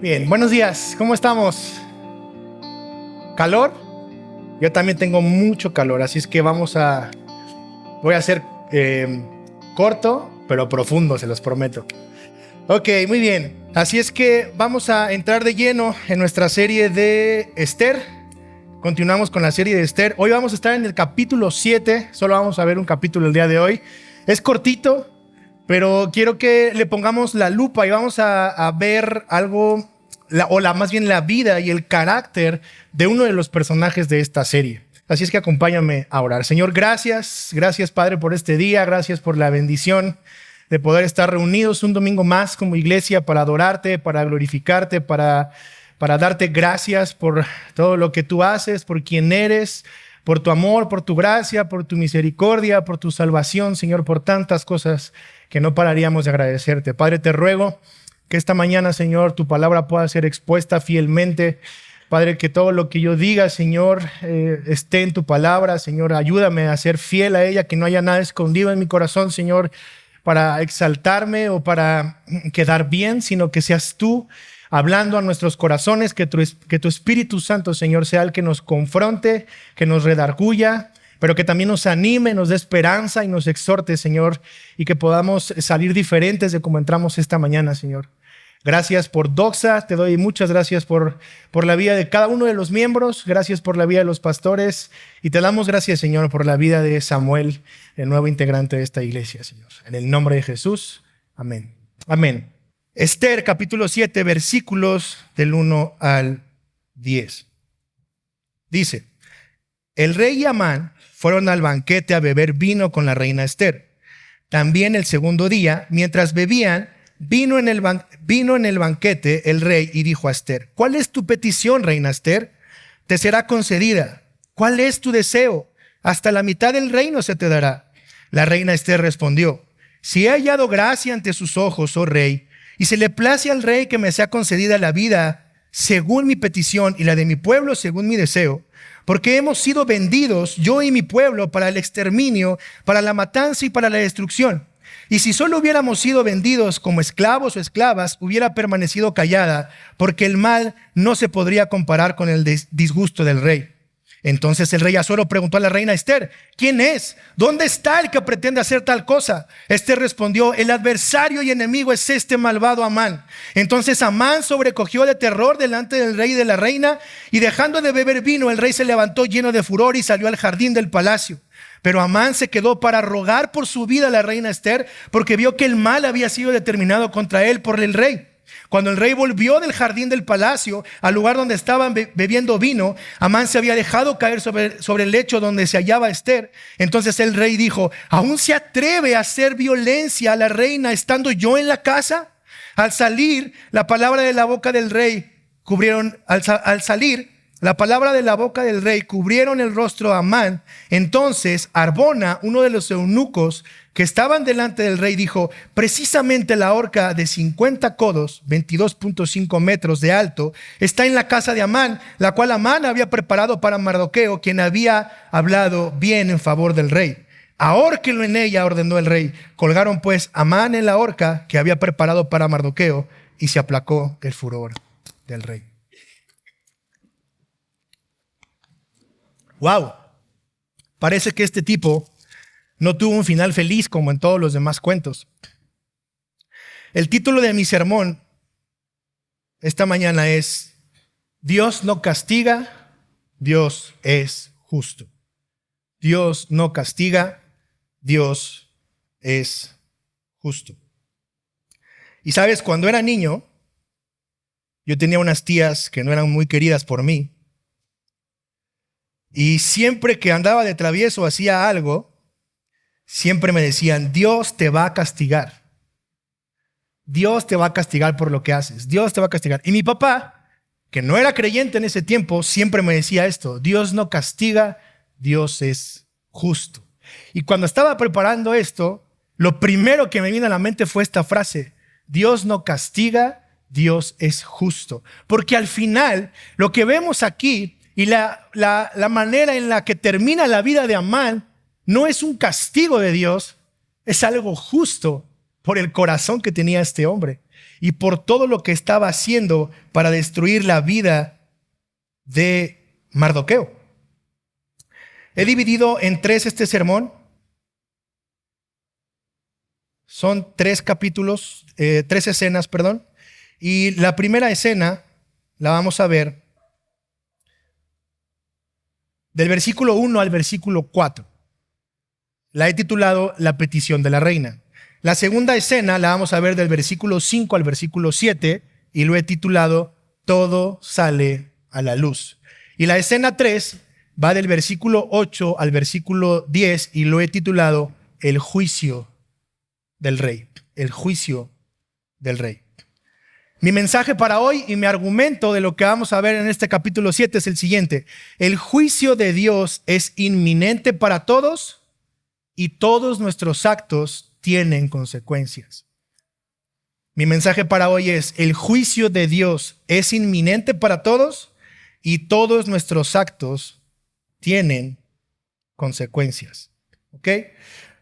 Bien, buenos días, ¿cómo estamos? ¿Calor? Yo también tengo mucho calor, así es que voy a hacer corto, pero profundo, se los prometo. Ok, muy bien, así es que vamos a entrar de lleno en nuestra serie de Esther. Continuamos con la serie de Esther. Hoy vamos a estar en el capítulo 7, solo vamos a ver un capítulo el día de hoy. Es cortito, pero quiero que le pongamos la lupa y vamos a ver algo, más bien la vida y el carácter de uno de los personajes de esta serie. Así es que acompáñame a orar. Señor, gracias Padre por este día, gracias por la bendición de poder estar reunidos un domingo más como iglesia para adorarte, para glorificarte, para darte gracias por todo lo que tú haces, por quién eres, por tu amor, por tu gracia, por tu misericordia, por tu salvación, Señor, por tantas cosas que no pararíamos de agradecerte. Padre, te ruego que esta mañana, Señor, tu palabra pueda ser expuesta fielmente. Padre, que todo lo que yo diga, Señor, esté en tu palabra. Señor, ayúdame a ser fiel a ella, que no haya nada escondido en mi corazón, Señor, para exaltarme o para quedar bien, sino que seas tú hablando a nuestros corazones, que tu Espíritu Santo, Señor, sea el que nos confronte, que nos redarguya, pero que también nos anime, nos dé esperanza y nos exhorte, Señor, y que podamos salir diferentes de como entramos esta mañana, Señor. Gracias por Doxa, te doy muchas gracias por la vida de cada uno de los miembros, gracias por la vida de los pastores y te damos gracias, Señor, por la vida de Samuel, el nuevo integrante de esta iglesia, Señor. En el nombre de Jesús, amén. Amén. Esther, capítulo 7, versículos del 1 al 10. Dice: el rey y Amán fueron al banquete a beber vino con la reina Esther. También el segundo día, mientras bebían, vino en el banquete el rey y dijo a Esther: ¿cuál es tu petición, reina Esther? Te será concedida. ¿Cuál es tu deseo? Hasta la mitad del reino se te dará. La reina Esther respondió: si he hallado gracia ante sus ojos, oh rey, y se le place al rey que me sea concedida la vida según mi petición y la de mi pueblo según mi deseo, porque hemos sido vendidos, yo y mi pueblo, para el exterminio, para la matanza y para la destrucción. Y si solo hubiéramos sido vendidos como esclavos o esclavas, hubiera permanecido callada, porque el mal no se podría comparar con el disgusto del rey. Entonces el rey Asuero preguntó a la reina Esther: ¿quién es? ¿Dónde está el que pretende hacer tal cosa? Esther respondió: el adversario y enemigo es este malvado Amán. Entonces Amán sobrecogió de terror delante del rey y de la reina, y dejando de beber vino, el rey se levantó lleno de furor y salió al jardín del palacio. Pero Amán se quedó para rogar por su vida a la reina Esther, porque vio que el mal había sido determinado contra él por el rey. Cuando el rey volvió del jardín del palacio al lugar donde estaban bebiendo vino, Amán se había dejado caer sobre el lecho donde se hallaba Esther. Entonces el rey dijo: ¿aún se atreve a hacer violencia a la reina estando yo en la casa? Al salir la palabra de la boca del rey cubrieron el rostro a Amán. Entonces Arbona, uno de los eunucos que estaban delante del rey, dijo: precisamente la horca de 50 codos, 22.5 metros de alto, está en la casa de Amán, la cual Amán había preparado para Mardoqueo, quien había hablado bien en favor del rey. Ahórquenlo en ella, ordenó el rey. Colgaron pues a Amán en la horca que había preparado para Mardoqueo, y se aplacó el furor del rey. Wow, parece que este tipo no tuvo un final feliz como en todos los demás cuentos. El título de mi sermón esta mañana es: Dios no castiga, Dios es justo. Dios no castiga, Dios es justo. Y sabes, cuando era niño, yo tenía unas tías que no eran muy queridas por mí. Y siempre que andaba de travieso, hacía algo, siempre me decían: Dios te va a castigar. Dios te va a castigar por lo que haces. Dios te va a castigar. Y mi papá, que no era creyente en ese tiempo, siempre me decía esto: Dios no castiga, Dios es justo. Y cuando estaba preparando esto, lo primero que me vino a la mente fue esta frase: Dios no castiga, Dios es justo. Porque al final, lo que vemos aquí y la manera en la que termina la vida de Amán no es un castigo de Dios, es algo justo por el corazón que tenía este hombre y por todo lo que estaba haciendo para destruir la vida de Mardoqueo. He dividido en tres este sermón. Son tres capítulos, tres escenas, perdón. Y la primera escena la vamos a ver del versículo 1 al versículo 4. La he titulado La petición de la reina. La segunda escena la vamos a ver del versículo 5 al versículo 7 y lo he titulado Todo sale a la luz. Y la escena 3 va del versículo 8 al versículo 10 y lo he titulado El juicio del rey. El juicio del rey. Mi mensaje para hoy y mi argumento de lo que vamos a ver en este capítulo 7 es el siguiente. El juicio de Dios es inminente para todos y todos nuestros actos tienen consecuencias. Mi mensaje para hoy es: el juicio de Dios es inminente para todos y todos nuestros actos tienen consecuencias. ¿Ok?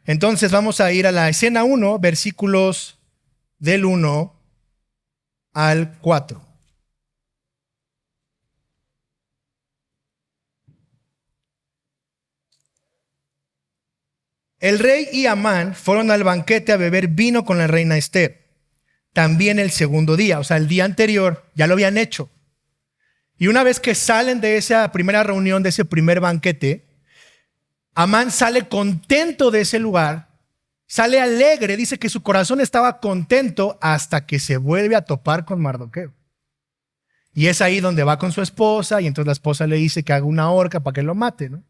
Entonces vamos a ir a la escena 1, versículos del 1 al 4. El rey y Amán fueron al banquete a beber vino con la reina Esther. También el segundo día, o sea, el día anterior, ya lo habían hecho. Y una vez que salen de esa primera reunión, de ese primer banquete, Amán sale contento de ese lugar, sale alegre, dice que su corazón estaba contento hasta que se vuelve a topar con Mardoqueo. Y es ahí donde va con su esposa y entonces la esposa le dice que haga una horca para que lo mate, ¿no?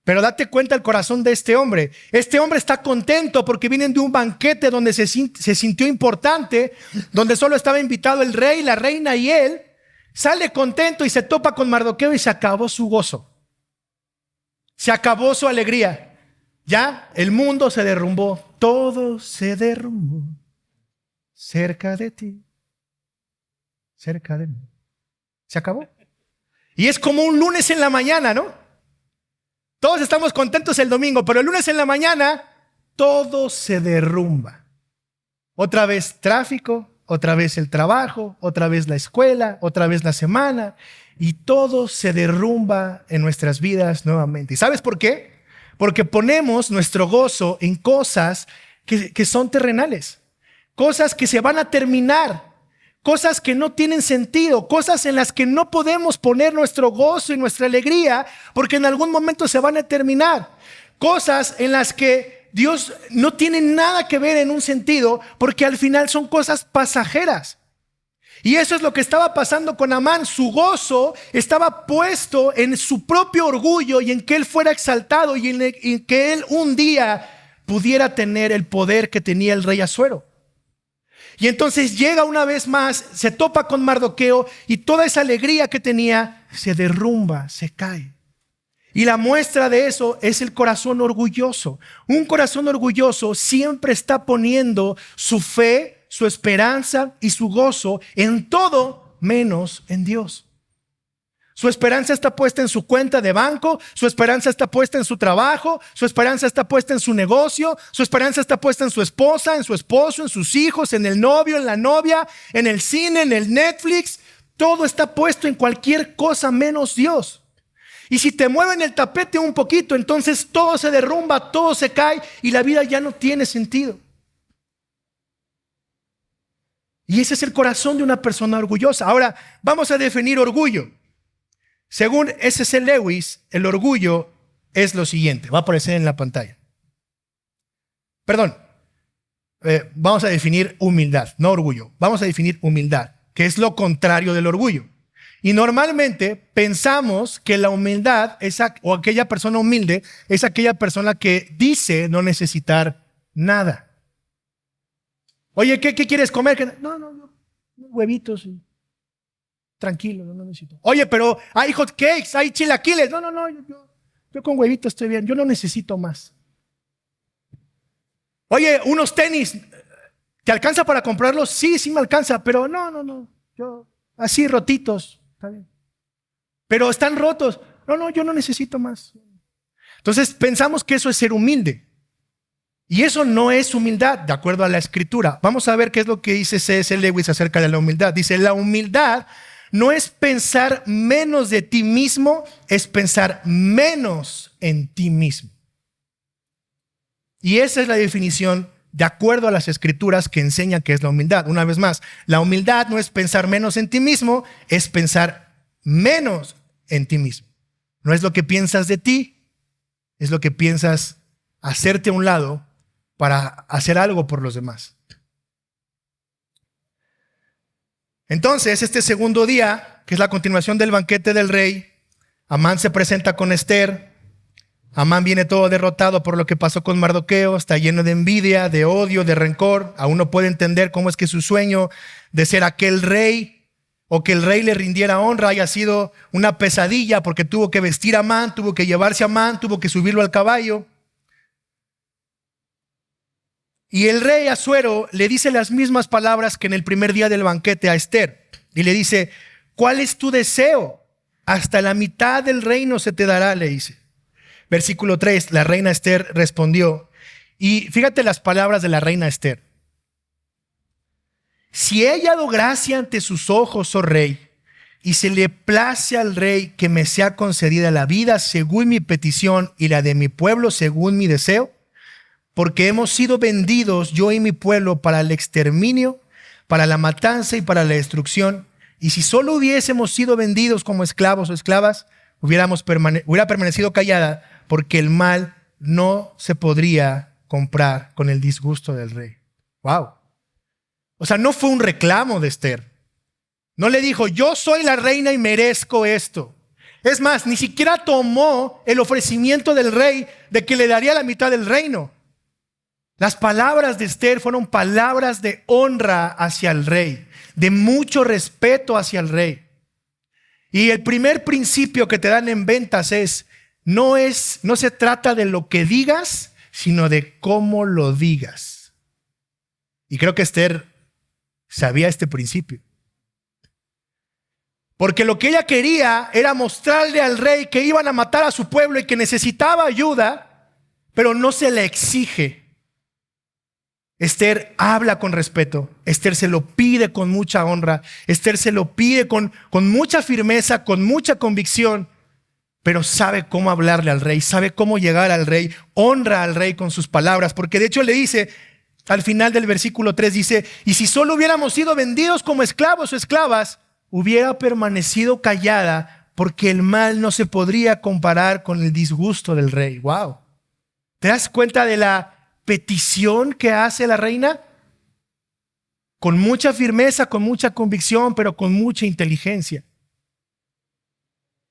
Pero date cuenta el corazón de este hombre. Este hombre está contento porque vienen de un banquete donde se sintió importante, donde solo estaba invitado el rey, la reina y él. Sale contento y se topa con Mardoqueo y se acabó su gozo. Se acabó su alegría. Ya el mundo se derrumbó. Todo se derrumbó cerca de ti, cerca de mí. Se acabó. Y es como un lunes en la mañana, ¿no? Todos estamos contentos el domingo, pero el lunes en la mañana todo se derrumba. Otra vez tráfico, otra vez el trabajo, otra vez la escuela, otra vez la semana, y todo se derrumba en nuestras vidas nuevamente. ¿Y sabes por qué? Porque ponemos nuestro gozo en cosas que son terrenales, cosas que se van a terminar, cosas que no tienen sentido, cosas en las que no podemos poner nuestro gozo y nuestra alegría porque en algún momento se van a terminar. Cosas en las que Dios no tiene nada que ver en un sentido porque al final son cosas pasajeras. Y eso es lo que estaba pasando con Amán. Su gozo estaba puesto en su propio orgullo y en que él fuera exaltado y en que él un día pudiera tener el poder que tenía el rey Asuero. Y entonces llega una vez más, se topa con Mardoqueo y toda esa alegría que tenía se derrumba, se cae. Y la muestra de eso es el corazón orgulloso. Un corazón orgulloso siempre está poniendo su fe, su esperanza y su gozo en todo menos en Dios. Su esperanza está puesta en su cuenta de banco, su esperanza está puesta en su trabajo, su esperanza está puesta en su negocio, su esperanza está puesta en su esposa, en su esposo, en sus hijos, en el novio, en la novia, en el cine, en el Netflix. Todo está puesto en cualquier cosa menos Dios. Y si te mueven el tapete un poquito, entonces todo se derrumba, todo se cae y la vida ya no tiene sentido. Y ese es el corazón de una persona orgullosa. Ahora, vamos a definir orgullo. Según S.C. Lewis, el orgullo es lo siguiente. Va a aparecer en la pantalla. Perdón. Vamos a definir humildad, no orgullo. Vamos a definir humildad, que es lo contrario del orgullo. Y normalmente pensamos que la humildad o aquella persona humilde es aquella persona que dice no necesitar nada. Oye, ¿qué quieres comer? No, huevitos. Tranquilo, no necesito. Oye, pero hay hot cakes, hay chilaquiles. No, yo con huevitos estoy bien, yo no necesito más. Oye, unos tenis, ¿te alcanza para comprarlos? Sí me alcanza, pero no, yo así rotitos, está bien. Pero están rotos. No, yo no necesito más. Entonces pensamos que eso es ser humilde. Y eso no es humildad, de acuerdo a la Escritura. Vamos a ver qué es lo que dice C.S. Lewis acerca de la humildad. Dice, la humildad no es pensar menos de ti mismo, es pensar menos en ti mismo. Y esa es la definición de acuerdo a las Escrituras que enseñan qué es la humildad. Una vez más, la humildad no es pensar menos en ti mismo, es pensar menos en ti mismo. No es lo que piensas de ti, es lo que piensas hacerte a un lado para hacer algo por los demás. Entonces, este segundo día, que es la continuación del banquete del rey, Amán se presenta con Esther. Amán viene todo derrotado por lo que pasó con Mardoqueo, está lleno de envidia, de odio, de rencor. Aún no puede entender cómo es que su sueño de ser aquel rey o que el rey le rindiera honra haya sido una pesadilla, porque tuvo que vestir a Amán, tuvo que llevarse a Amán, tuvo que subirlo al caballo. Y el rey Asuero le dice las mismas palabras que en el primer día del banquete a Esther. Y le dice, ¿cuál es tu deseo? Hasta la mitad del reino se te dará, le dice. Versículo 3, la reina Esther respondió. Y fíjate las palabras de la reina Esther. Si he hallado gracia ante sus ojos, oh rey, y se le place al rey que me sea concedida la vida según mi petición y la de mi pueblo según mi deseo, porque hemos sido vendidos yo y mi pueblo para el exterminio, para la matanza y para la destrucción. Y si solo hubiésemos sido vendidos como esclavos o esclavas, hubiera permanecido callada, porque el mal no se podría comprar con el disgusto del rey. Wow. O sea, no fue un reclamo de Esther. No le dijo, yo soy la reina y merezco esto. Es más, ni siquiera tomó el ofrecimiento del rey de que le daría la mitad del reino. Las palabras de Esther fueron palabras de honra hacia el rey, de mucho respeto hacia el rey. Y el primer principio que te dan en ventas no se trata de lo que digas, sino de cómo lo digas. Y creo que Esther sabía este principio. Porque lo que ella quería era mostrarle al rey que iban a matar a su pueblo y que necesitaba ayuda, pero no se le exige. Esther habla con respeto, Esther se lo pide con mucha honra, Esther se lo pide con mucha firmeza, con mucha convicción, pero sabe cómo hablarle al rey, sabe cómo llegar al rey, honra al rey con sus palabras, porque de hecho le dice, al final del versículo 3 dice, y si solo hubiéramos sido vendidos como esclavos o esclavas, hubiera permanecido callada, porque el mal no se podría comparar con el disgusto del rey. Wow. ¿Te das cuenta de la petición que hace la reina? Con mucha firmeza, con mucha convicción, pero con mucha inteligencia.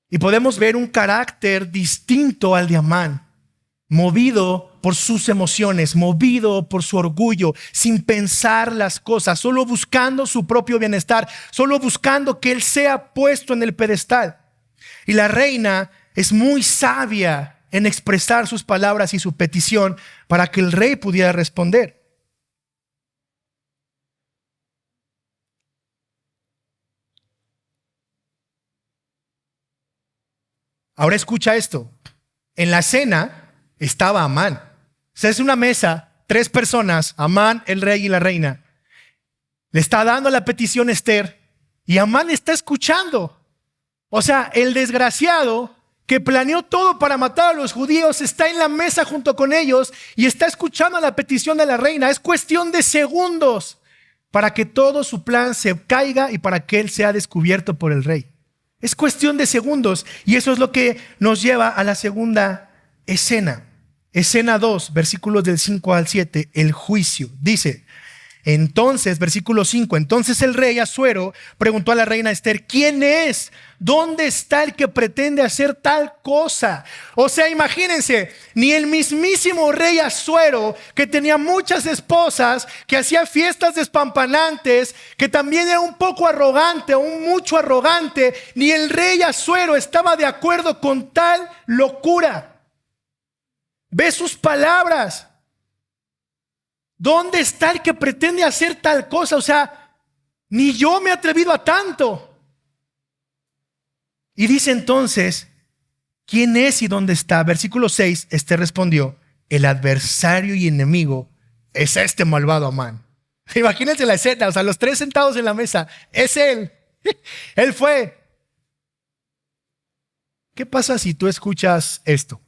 Y podemos ver un carácter distinto al de Amán, movido por sus emociones, movido por su orgullo, sin pensar las cosas, solo buscando su propio bienestar, solo buscando que él sea puesto en el pedestal. Y la reina es muy sabia en expresar sus palabras y su petición para que el rey pudiera responder. Ahora escucha esto. En la cena estaba Amán. O sea, es una mesa, 3 personas, Amán, el rey y la reina. Le está dando la petición a Esther y Amán está escuchando. O sea, el desgraciado que planeó todo para matar a los judíos está en la mesa junto con ellos y está escuchando la petición de la reina. Es cuestión de segundos para que todo su plan se caiga y para que él sea descubierto por el rey. Es cuestión de segundos y eso es lo que nos lleva a la segunda escena. Escena 2, versículos del 5 al 7, el juicio. Dice, entonces, versículo 5, entonces el rey Asuero preguntó a la reina Esther, ¿quién es? ¿Dónde está el que pretende hacer tal cosa? O sea, imagínense, ni el mismísimo rey Asuero, que tenía muchas esposas, que hacía fiestas despampanantes, que también era un poco arrogante, aún mucho arrogante, ni el rey Asuero estaba de acuerdo con tal locura. Ve sus palabras. ¿Dónde está el que pretende hacer tal cosa? O sea, ni yo me he atrevido a tanto. Y dice entonces, ¿quién es y dónde está? Versículo 6, Esther respondió, el adversario y enemigo es este malvado Amán. Imagínense la escena, o sea, los tres sentados en la mesa, es él. Él fue. ¿Qué pasa si tú escuchas esto?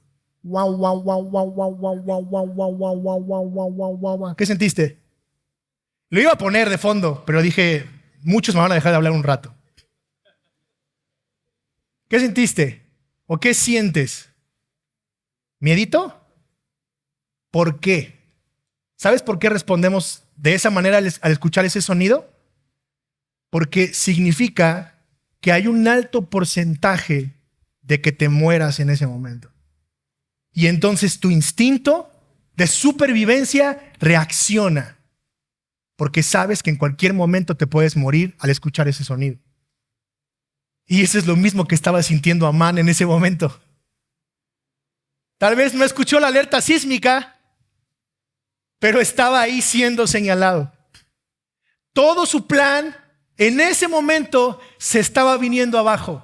¿Qué sentiste? Lo iba a poner de fondo, pero dije, muchos me van a dejar de hablar un rato. ¿Qué sentiste? ¿O qué sientes? ¿Miedito? ¿Por qué? ¿Sabes por qué respondemos de esa manera al escuchar ese sonido? Porque significa que hay un alto porcentaje de que te mueras en ese momento. Y entonces tu instinto de supervivencia reacciona, porque sabes que en cualquier momento te puedes morir al escuchar ese sonido. Y eso es lo mismo que estaba sintiendo Amán en ese momento. Tal vez no escuchó la alerta sísmica, pero estaba ahí siendo señalado. Todo su plan en ese momento se estaba viniendo abajo.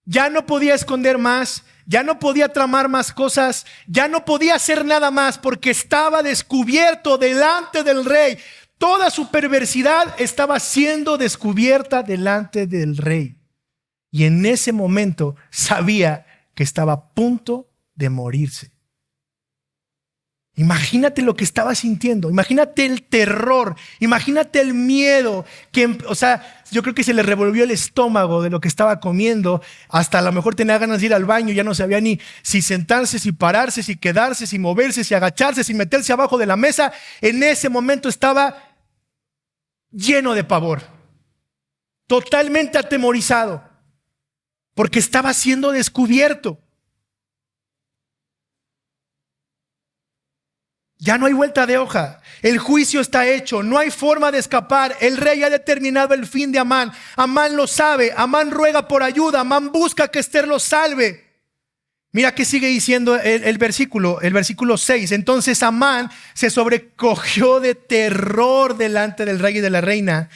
Ya no podía esconder más, ya no podía tramar más cosas, ya no podía hacer nada más porque estaba descubierto delante del rey. Toda su perversidad estaba siendo descubierta delante del rey. Y en ese momento sabía que estaba a punto de morirse. Imagínate lo que estaba sintiendo, imagínate el terror, imagínate el miedo, yo creo que se le revolvió el estómago de lo que estaba comiendo, hasta a lo mejor tenía ganas de ir al baño, ya no sabía ni si sentarse, si pararse, si quedarse, si moverse, si agacharse, si meterse abajo de la mesa. En ese momento estaba lleno de pavor, totalmente atemorizado, porque estaba siendo descubierto. Ya no hay vuelta de hoja. El juicio está hecho. No hay forma de escapar. El rey ha determinado el fin de Amán. Amán lo sabe. Amán ruega por ayuda. Amán busca que Esther lo salve. Mira qué sigue diciendo el versículo 6. Entonces Amán se sobrecogió de terror delante del rey y de la reina.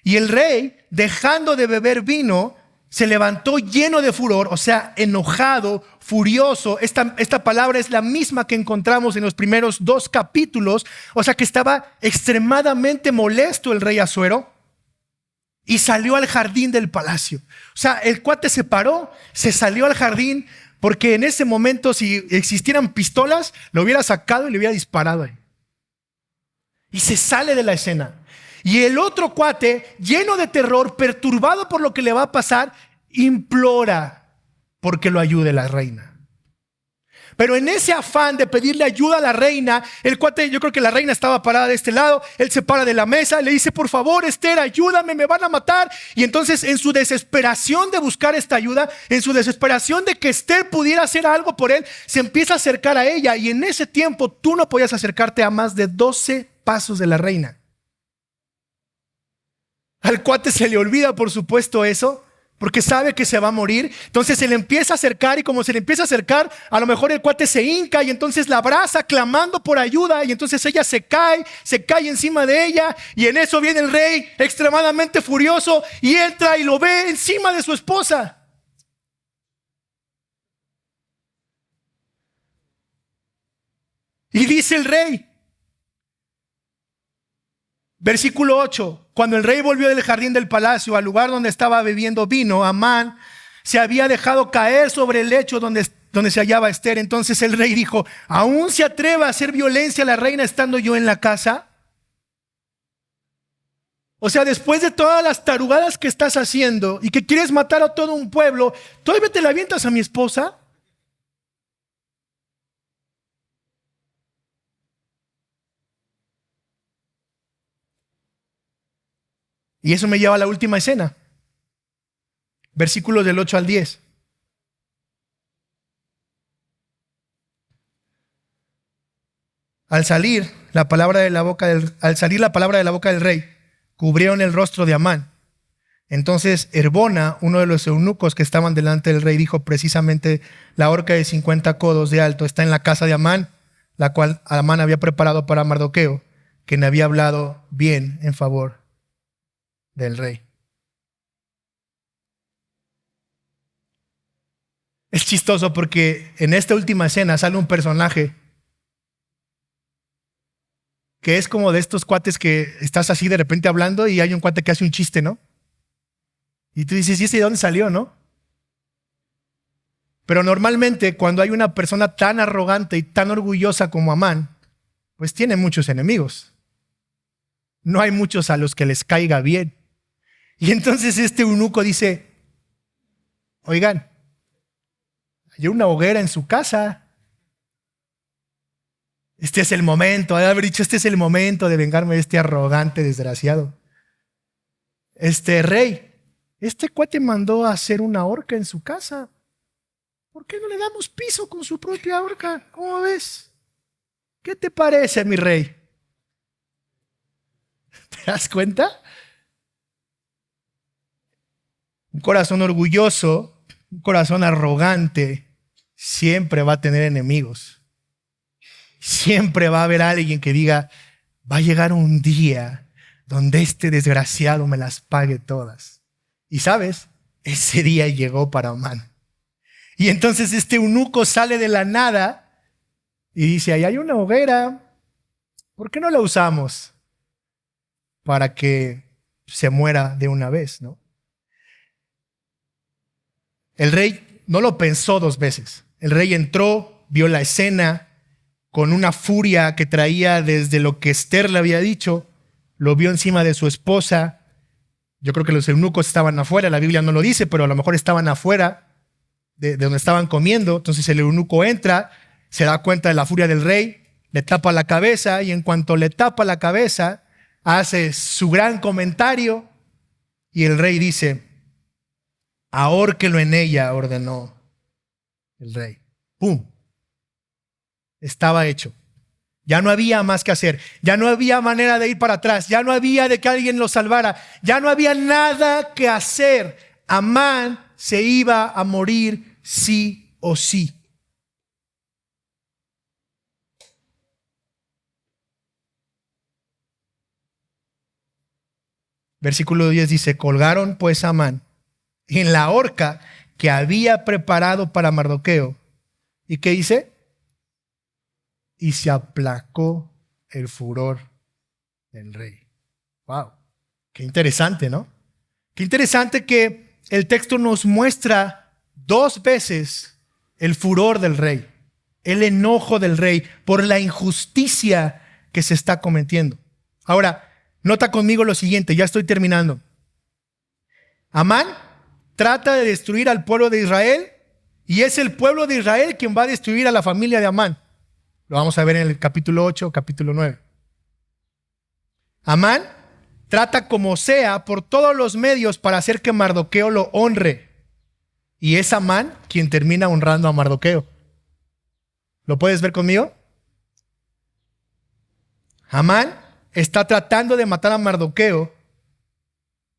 Y el rey, dejando de beber vino, se levantó lleno de furor, o sea, enojado, furioso. Esta palabra es la misma que encontramos en los primeros 2 capítulos. O sea, que estaba extremadamente molesto el rey Asuero y salió al jardín del palacio. O sea, el cuate se paró, se salió al jardín, porque en ese momento, si existieran pistolas, lo hubiera sacado y le hubiera disparado ahí. Y se sale de la escena. Y el otro cuate, lleno de terror, perturbado por lo que le va a pasar, implora porque lo ayude la reina. Pero en ese afán de pedirle ayuda a la reina, el cuate, yo creo que la reina estaba parada de este lado, él se para de la mesa, le dice: por favor, Esther, ayúdame, me van a matar. Y entonces, en su desesperación de buscar esta ayuda, en su desesperación de que Esther pudiera hacer algo por él, se empieza a acercar a ella. Y en ese tiempo tú no podías acercarte a más de 12 pasos de la reina. Al cuate se le olvida, por supuesto, eso, porque sabe que se va a morir. Entonces se le empieza a acercar, y como se le empieza a acercar, a lo mejor el cuate se hinca y entonces la abraza clamando por ayuda, y entonces ella se cae encima de ella, y en eso viene el rey extremadamente furioso y entra y lo ve encima de su esposa. Y dice el rey, versículo 8: cuando el rey volvió del jardín del palacio al lugar donde estaba bebiendo vino, Amán se había dejado caer sobre el lecho donde se hallaba Esther. Entonces el rey dijo: ¿aún se atreve a hacer violencia a la reina estando yo en la casa? O sea, después de todas las tarugadas que estás haciendo y que quieres matar a todo un pueblo, ¿todavía te la avientas a mi esposa? Y eso me lleva a la última escena. Versículos del 8 al 10. Al salir la palabra de la boca del rey, cubrieron el rostro de Amán. Entonces Erbona, uno de los eunucos que estaban delante del rey, dijo: precisamente la horca de 50 codos de alto está en la casa de Amán, la cual Amán había preparado para Mardoqueo, quien había hablado bien en favor del rey. Es chistoso porque en esta última escena sale un personaje que es como de estos cuates que estás así de repente hablando y hay un cuate que hace un chiste, ¿no? Y tú dices, ¿y ese de dónde salió, no? Pero normalmente cuando hay una persona tan arrogante y tan orgullosa como Amán, pues tiene muchos enemigos. No hay muchos a los que les caiga bien. Y entonces este eunuco dice, oigan, hay una hoguera en su casa. Este es el momento, ha de haber dicho, este es el momento de vengarme de este arrogante desgraciado. Rey, este cuate mandó a hacer una horca en su casa. ¿Por qué no le damos piso con su propia horca? ¿Cómo ves? ¿Qué te parece, mi rey? ¿Te das cuenta? Un corazón orgulloso, un corazón arrogante, siempre va a tener enemigos. Siempre va a haber alguien que diga, va a llegar un día donde este desgraciado me las pague todas. Y sabes, ese día llegó para Amán. Y entonces este eunuco sale de la nada y dice, ahí hay una hoguera, ¿por qué no la usamos? Para que se muera de una vez, ¿no? El rey no lo pensó dos veces. El rey entró, vio la escena con una furia que traía desde lo que Esther le había dicho, lo vio encima de su esposa. Yo creo que los eunucos estaban afuera, la Biblia no lo dice, pero a lo mejor estaban afuera de donde estaban comiendo. Entonces el eunuco entra, se da cuenta de la furia del rey, le tapa la cabeza y en cuanto le tapa la cabeza, hace su gran comentario y el rey dice, ahórquelo en ella, ordenó el rey. ¡Pum! Estaba hecho. Ya no había más que hacer. Ya no había manera de ir para atrás. Ya no había de que alguien lo salvara. Ya no había nada que hacer. Amán se iba a morir sí o sí. Versículo 10 dice, colgaron pues a Amán en la horca que había preparado para Mardoqueo. ¿Y qué dice? Y se aplacó el furor del rey. Wow, qué interesante, ¿no? Qué interesante que el texto nos muestra dos veces el furor del rey, el enojo del rey por la injusticia que se está cometiendo. Ahora, nota conmigo lo siguiente, ya estoy terminando. Amán trata de destruir al pueblo de Israel y es el pueblo de Israel quien va a destruir a la familia de Amán. Lo vamos a ver en el capítulo 8, capítulo 9. Amán trata como sea por todos los medios para hacer que Mardoqueo lo honre. Y es Amán quien termina honrando a Mardoqueo. ¿Lo puedes ver conmigo? Amán está tratando de matar a Mardoqueo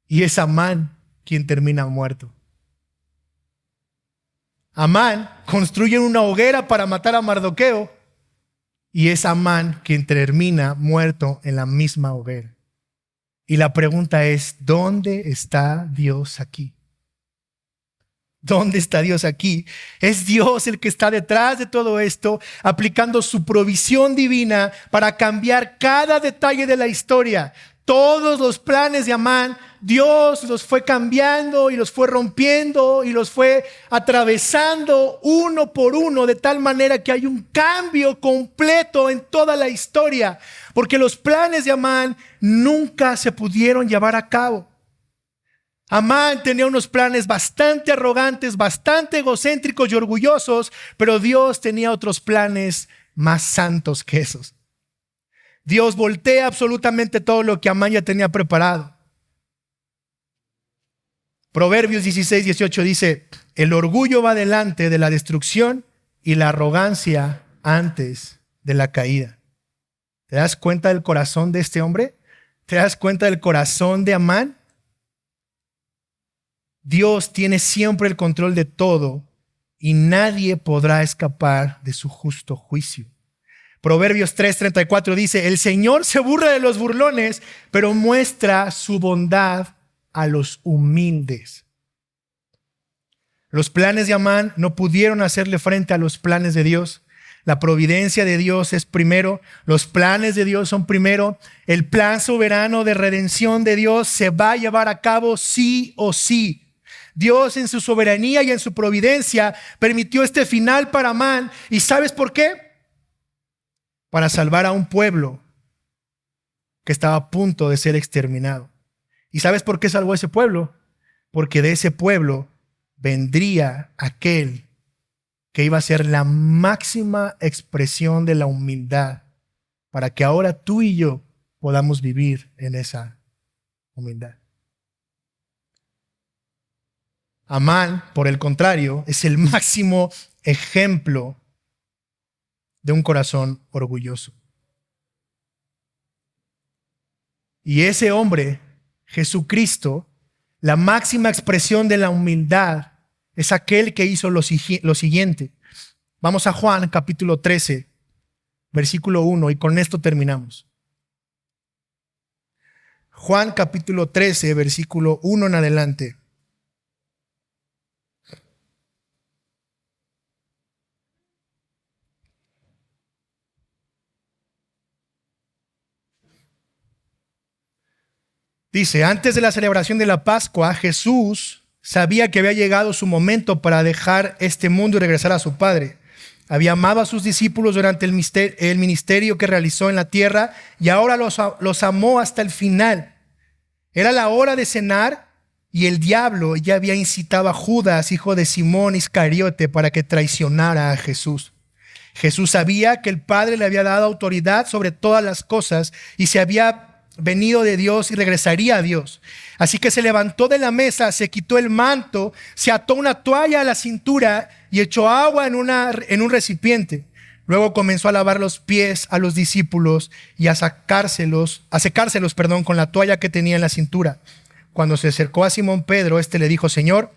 y es Amán quien termina muerto. Amán construye una hoguera para matar a Mardoqueo y es Amán quien termina muerto en la misma hoguera. Y la pregunta es, ¿dónde está Dios aquí? ¿Dónde está Dios aquí? Es Dios el que está detrás de todo esto, aplicando su provisión divina para cambiar cada detalle de la historia. Todos los planes de Amán, Dios los fue cambiando y los fue rompiendo y los fue atravesando uno por uno de tal manera que hay un cambio completo en toda la historia, porque los planes de Amán nunca se pudieron llevar a cabo. Amán tenía unos planes bastante arrogantes, bastante egocéntricos y orgullosos, pero Dios tenía otros planes más santos que esos. Dios voltea absolutamente todo lo que Amán ya tenía preparado. Proverbios 16:18 dice, el orgullo va delante de la destrucción y la arrogancia antes de la caída. ¿Te das cuenta del corazón de este hombre? ¿Te das cuenta del corazón de Amán? Dios tiene siempre el control de todo y nadie podrá escapar de su justo juicio. Proverbios 3:34 dice, el Señor se burla de los burlones, pero muestra su bondad a los humildes. Los planes de Amán no pudieron hacerle frente a los planes de Dios. La providencia de Dios es primero, los planes de Dios son primero, el plan soberano de redención de Dios se va a llevar a cabo sí o sí. Dios en su soberanía y en su providencia permitió este final para Amán. ¿Y sabes por qué? Para salvar a un pueblo que estaba a punto de ser exterminado. ¿Y sabes por qué salvó a ese pueblo? Porque de ese pueblo vendría aquel que iba a ser la máxima expresión de la humildad, para que ahora tú y yo podamos vivir en esa humildad. Amán, por el contrario, es el máximo ejemplo de un corazón orgulloso. Y ese hombre, Jesucristo, la máxima expresión de la humildad, es aquel que hizo lo siguiente. Vamos a Juan capítulo 13, versículo 1, y con esto terminamos. Juan capítulo 13, versículo 1 en adelante. Dice, antes de la celebración de la Pascua, Jesús sabía que había llegado su momento para dejar este mundo y regresar a su Padre. Había amado a sus discípulos durante el ministerio que realizó en la tierra y ahora los amó hasta el final. Era la hora de cenar y el diablo ya había incitado a Judas, hijo de Simón Iscariote, para que traicionara a Jesús. Jesús sabía que el Padre le había dado autoridad sobre todas las cosas y se había venido de Dios y regresaría a Dios. Así que se levantó de la mesa, se quitó el manto, se ató una toalla a la cintura y echó agua en un recipiente. Luego comenzó a lavar los pies a los discípulos y a secárselos con la toalla que tenía en la cintura. Cuando se acercó a Simón Pedro, le dijo, Señor,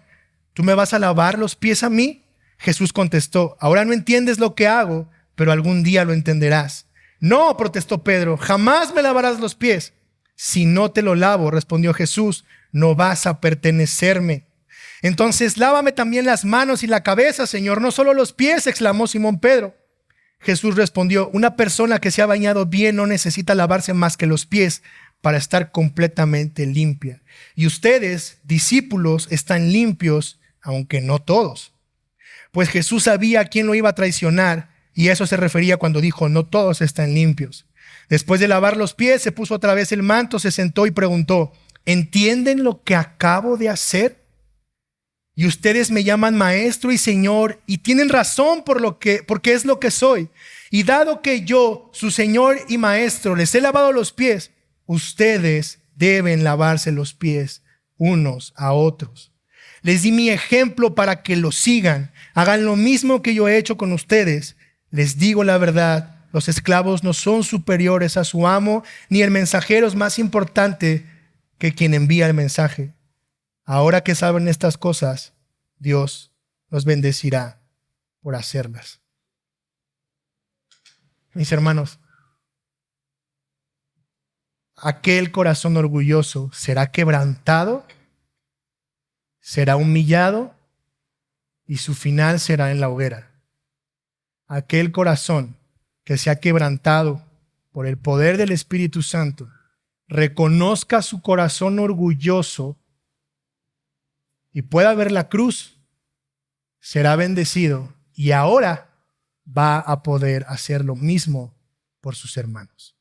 ¿tú me vas a lavar los pies a mí? Jesús contestó, ahora no entiendes lo que hago, pero algún día lo entenderás. No, protestó Pedro, jamás me lavarás los pies. Si no te lo lavo, respondió Jesús, no vas a pertenecerme. Entonces lávame también las manos y la cabeza, Señor, no solo los pies, exclamó Simón Pedro. Jesús respondió, una persona que se ha bañado bien no necesita lavarse más que los pies para estar completamente limpia. Y ustedes, discípulos, están limpios, aunque no todos. Pues Jesús sabía a quién lo iba a traicionar, y eso se refería cuando dijo, no todos están limpios. Después de lavar los pies, se puso otra vez el manto, se sentó y preguntó, ¿entienden lo que acabo de hacer? Y ustedes me llaman maestro y señor, y tienen razón porque es lo que soy. Y dado que yo, su señor y maestro, les he lavado los pies, ustedes deben lavarse los pies unos a otros. Les di mi ejemplo para que lo sigan. Hagan lo mismo que yo he hecho con ustedes. Les digo la verdad, los esclavos no son superiores a su amo, ni el mensajero es más importante que quien envía el mensaje. Ahora que saben estas cosas, Dios los bendecirá por hacerlas. Mis hermanos, aquel corazón orgulloso será quebrantado, será humillado y su final será en la hoguera. Aquel corazón que se ha quebrantado por el poder del Espíritu Santo, reconozca su corazón orgulloso y pueda ver la cruz, será bendecido y ahora va a poder hacer lo mismo por sus hermanos.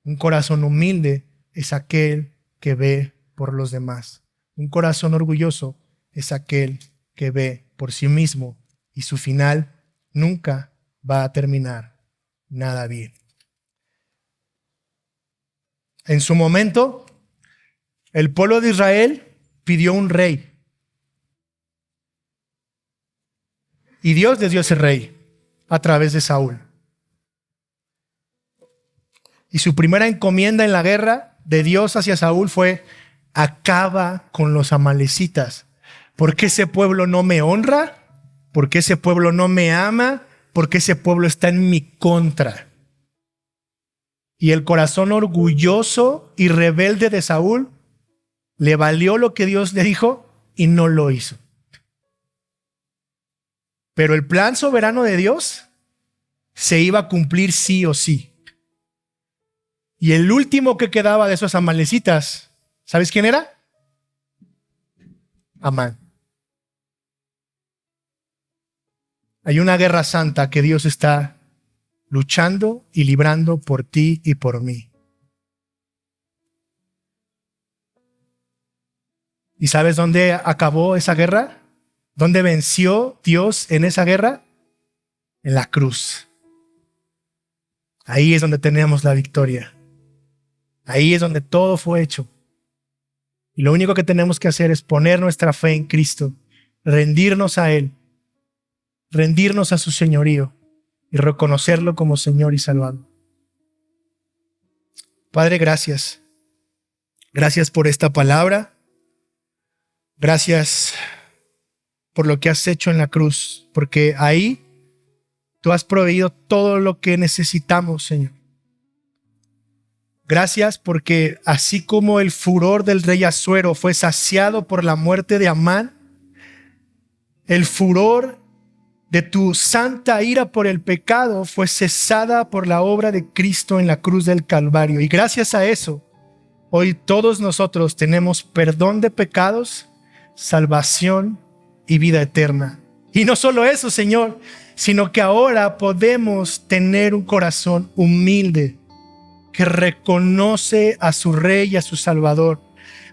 Un corazón humilde es aquel que ve por los demás. Un corazón orgulloso es aquel que ve por sí mismo y su final nunca va a terminar nada bien. En su momento, el pueblo de Israel pidió un rey. Y Dios les dio ese rey a través de Saúl. Y su primera encomienda en la guerra de Dios hacia Saúl fue: acaba con los amalecitas. ¿Por qué ese pueblo no me honra? ¿Por qué ese pueblo no me ama? ¿Por qué ese pueblo está en mi contra? Y el corazón orgulloso y rebelde de Saúl le valió lo que Dios le dijo y no lo hizo. Pero el plan soberano de Dios se iba a cumplir sí o sí. Y el último que quedaba de esos amalecitas, ¿sabes quién era? Amán. Hay una guerra santa que Dios está luchando y librando por ti y por mí. ¿Y sabes dónde acabó esa guerra? ¿Dónde venció Dios en esa guerra? En la cruz. Ahí es donde tenemos la victoria. Ahí es donde todo fue hecho. Y lo único que tenemos que hacer es poner nuestra fe en Cristo, rendirnos a Él, rendirnos a su señorío y reconocerlo como Señor y Salvador. Padre, gracias. Gracias por esta palabra. Gracias por lo que has hecho en la cruz, porque ahí tú has proveído todo lo que necesitamos, Señor. Gracias porque así como el furor del rey Asuero fue saciado por la muerte de Amán, el furor de tu santa ira por el pecado fue cesada por la obra de Cristo en la cruz del Calvario. Y gracias a eso, hoy todos nosotros tenemos perdón de pecados, salvación y vida eterna. Y no solo eso, Señor, sino que ahora podemos tener un corazón humilde que reconoce a su Rey y a su Salvador,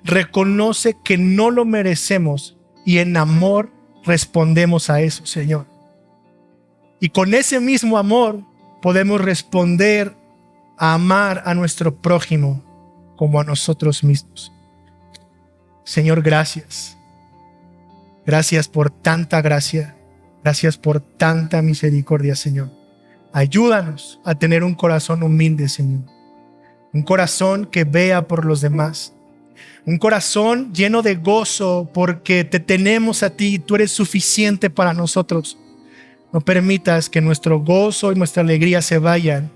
reconoce que no lo merecemos y en amor respondemos a eso, Señor. Y con ese mismo amor podemos responder a amar a nuestro prójimo como a nosotros mismos. Señor, gracias. Gracias por tanta gracia. Gracias por tanta misericordia, Señor. Ayúdanos a tener un corazón humilde, Señor. Un corazón que vea por los demás. Un corazón lleno de gozo porque te tenemos a ti y tú eres suficiente para nosotros. No permitas que nuestro gozo y nuestra alegría se vayan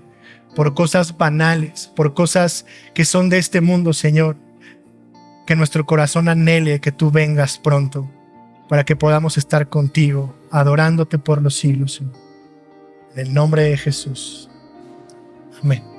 por cosas banales, por cosas que son de este mundo, Señor. Que nuestro corazón anhele que tú vengas pronto para que podamos estar contigo, adorándote por los siglos, Señor. En el nombre de Jesús. Amén.